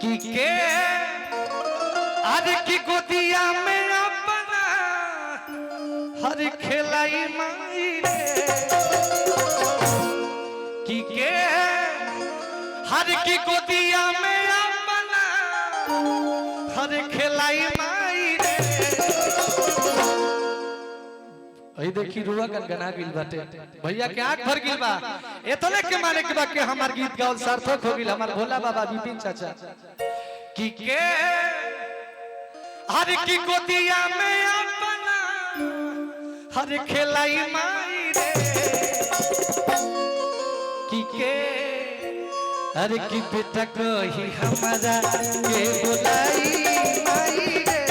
के आज की गोदिया में अपना हर खिलाई माई रे के हर की गोदिया में अपना हर खिलाई माई रे। अई देखी रुआ गनगना गिल बाटे भैया के आंख भर गिल बा एतले के माने के बा के हमार गीत गावल सार्थक हो गिल हमार भोला बाबा विपिन चाचा के हर की गोदिया में अपना हर खिलाई माई रे के अरे की बेटा को ही हमारा के बुलाई माई रे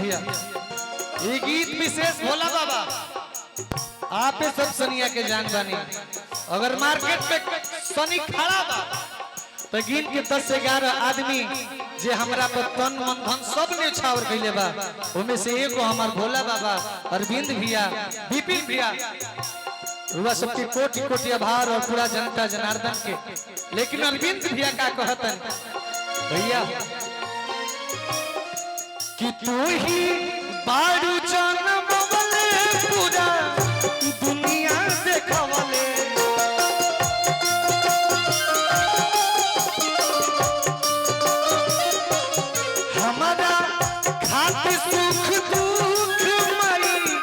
ये गीत विशेष भोला बाबा आप सब सनिया के जान बानी अगर मार्केट में सनी खड़ा बा तो गिन के 10 से 11 आदमी जे हमरा पर तन मन धन सब ने छावर कइले बा ओमे से एगो हमार भोला बाबा अरविंद भैया विपिन भैया रुआ सबके कोटि कोटि आभार और पूरा जनता जनार्दन के। लेकिन अरविंद भैया का कहतन भैया कि तू ही बारू जनमवले पूरा दुनिया देखवले हमारा खातिर सुख दुख मई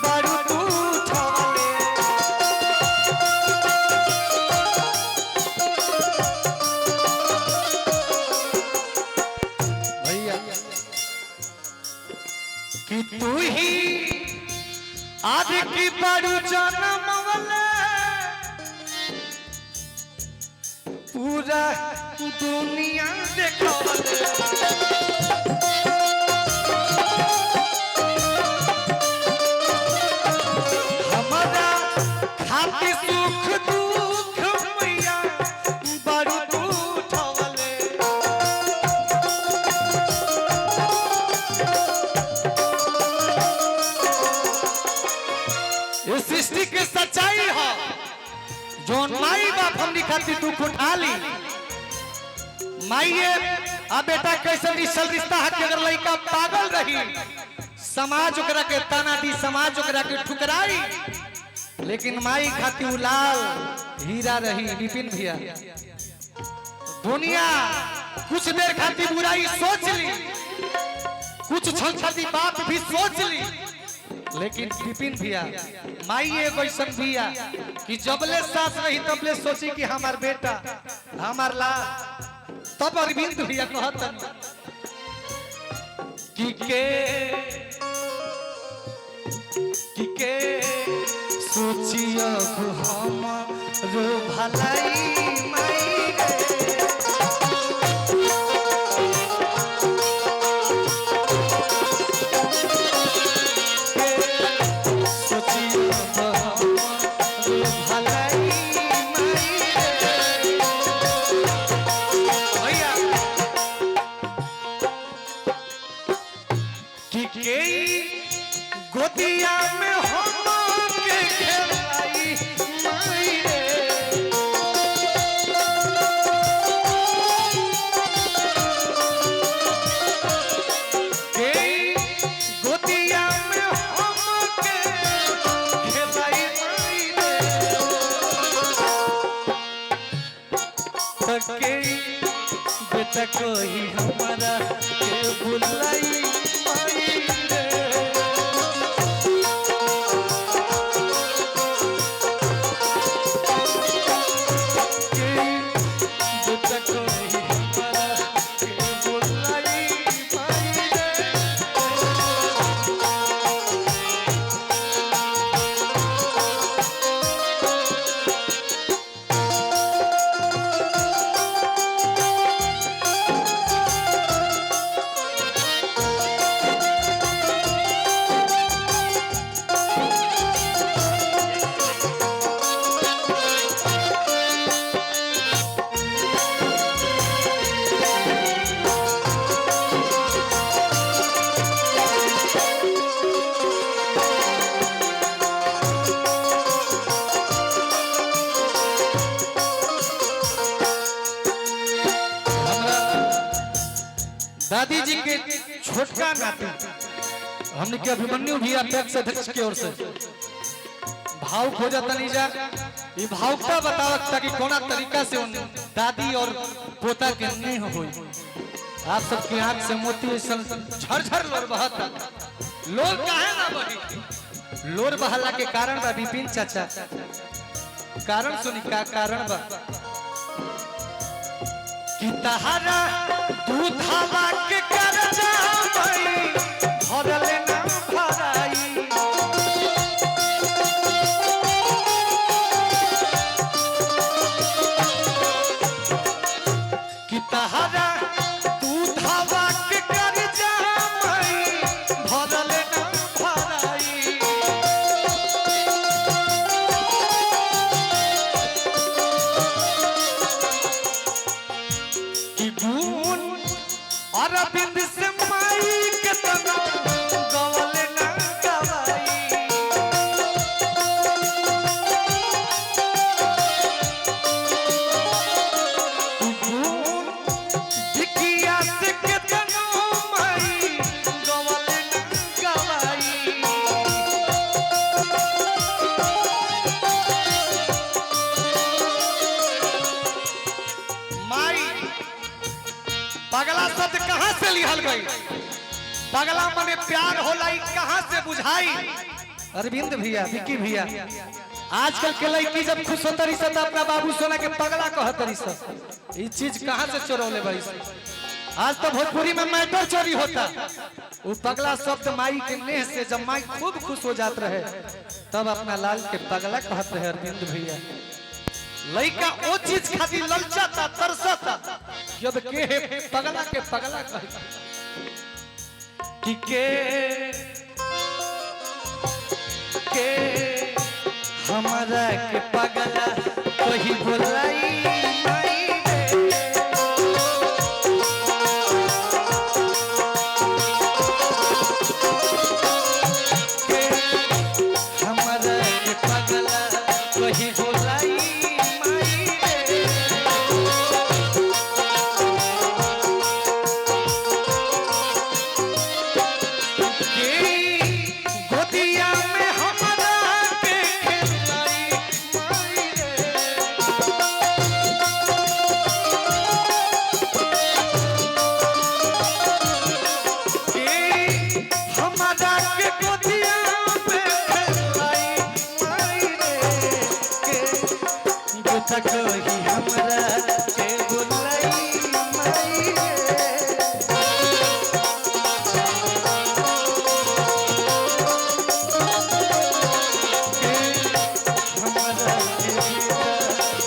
बारू तू छवले भैया कि तू ही आज की बड़ू जनमवले पूरा दुनिया देखवले हमारा खातिर सुख दुख मैया बड़ू तू छवले ये सृष्टि के सच्चाई है जोन माई बाप हमनी खातिर तू उठा ली माइए आ बेटा कैसे निश्चल रिश्ता है कि अगर लड़का पागल रही समाज ओकरा के ताना दी समाज ओकरा के ठुकराई लेकिन माई खातिर लाल हीरा रही विपिन भैया दुनिया कुछ देर खातिर बुराई सोच ली कुछ क्षण खातिर बाप भी सोच ली लेकिन विपिन भैया माई एक ऐसा भैया कि जबले सास रही तबले सोची कि हमार बेटा हमार लाल तब अरविंद भैया कहतन कि के सोचियो हम रो भलाई माई रे खेलाई माई रे गोदिया में हमके खेलाई माई रे तके बेटा कोई हमारा के बुलाई माई रे बेटा कोई हमारा के बुलाई माई रे दादी जी के छोटका नाती हमने के अभिमन्यु भी अध्यक्ष अध्यक्ष की ओर से भाव खोजा तनी जा ये भावुकता बतावत ताकि कोना तरीका से उन दादी और पोता के नहीं होई आप सबकी आंख से मोती झरझर लोर बहता लोर काहे ना बही लोर बहला के कारण बा विपिन चाचा कारण सुनी का कारण बा कि तहारा दूधावा के करजा भई भरले ना भराई कि तहारा दूधावा के करजा भई भरले ना भराई कि गुण अरविंद से माई के तना गवले ना गवाई गुण दिकिया से के तना माई गवले ना गवाई माई पगला शब्द कहां से लिहल गई पगला मने प्यार होला ई कहां से बुझाई अरविंद भैया विकी भैया आजकल के लड़की जब खुश होतरी से अपना बाबू सोना के पगला कहतरी से ई चीज कहां से चोरौले बड़ी आज तो भोजपुरी में मैटर चोरी होता वो पगला शब्द माई के नेह से जब माई खूब खुश हो जात रहे तब अपना लाल के पगला कहते हैं अरविंद भैया लड़का वो चीज खातिर ललचाता तरसता कि अब के है पगला के पगला कहता कि के हमारा के पगला कहीं बोलाई माई रे के हमारा के पगला कहीं बोलाई कहीं हमरा के बुलाई माई हमरा के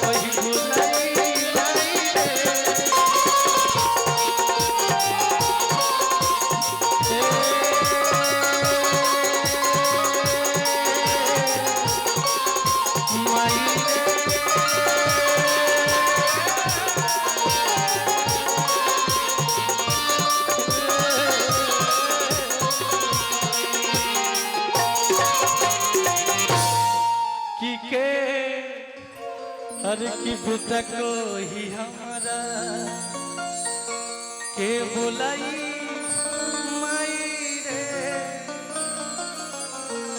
कहीं बुलाई अरे की बेटा को ही हमारा के बुलाई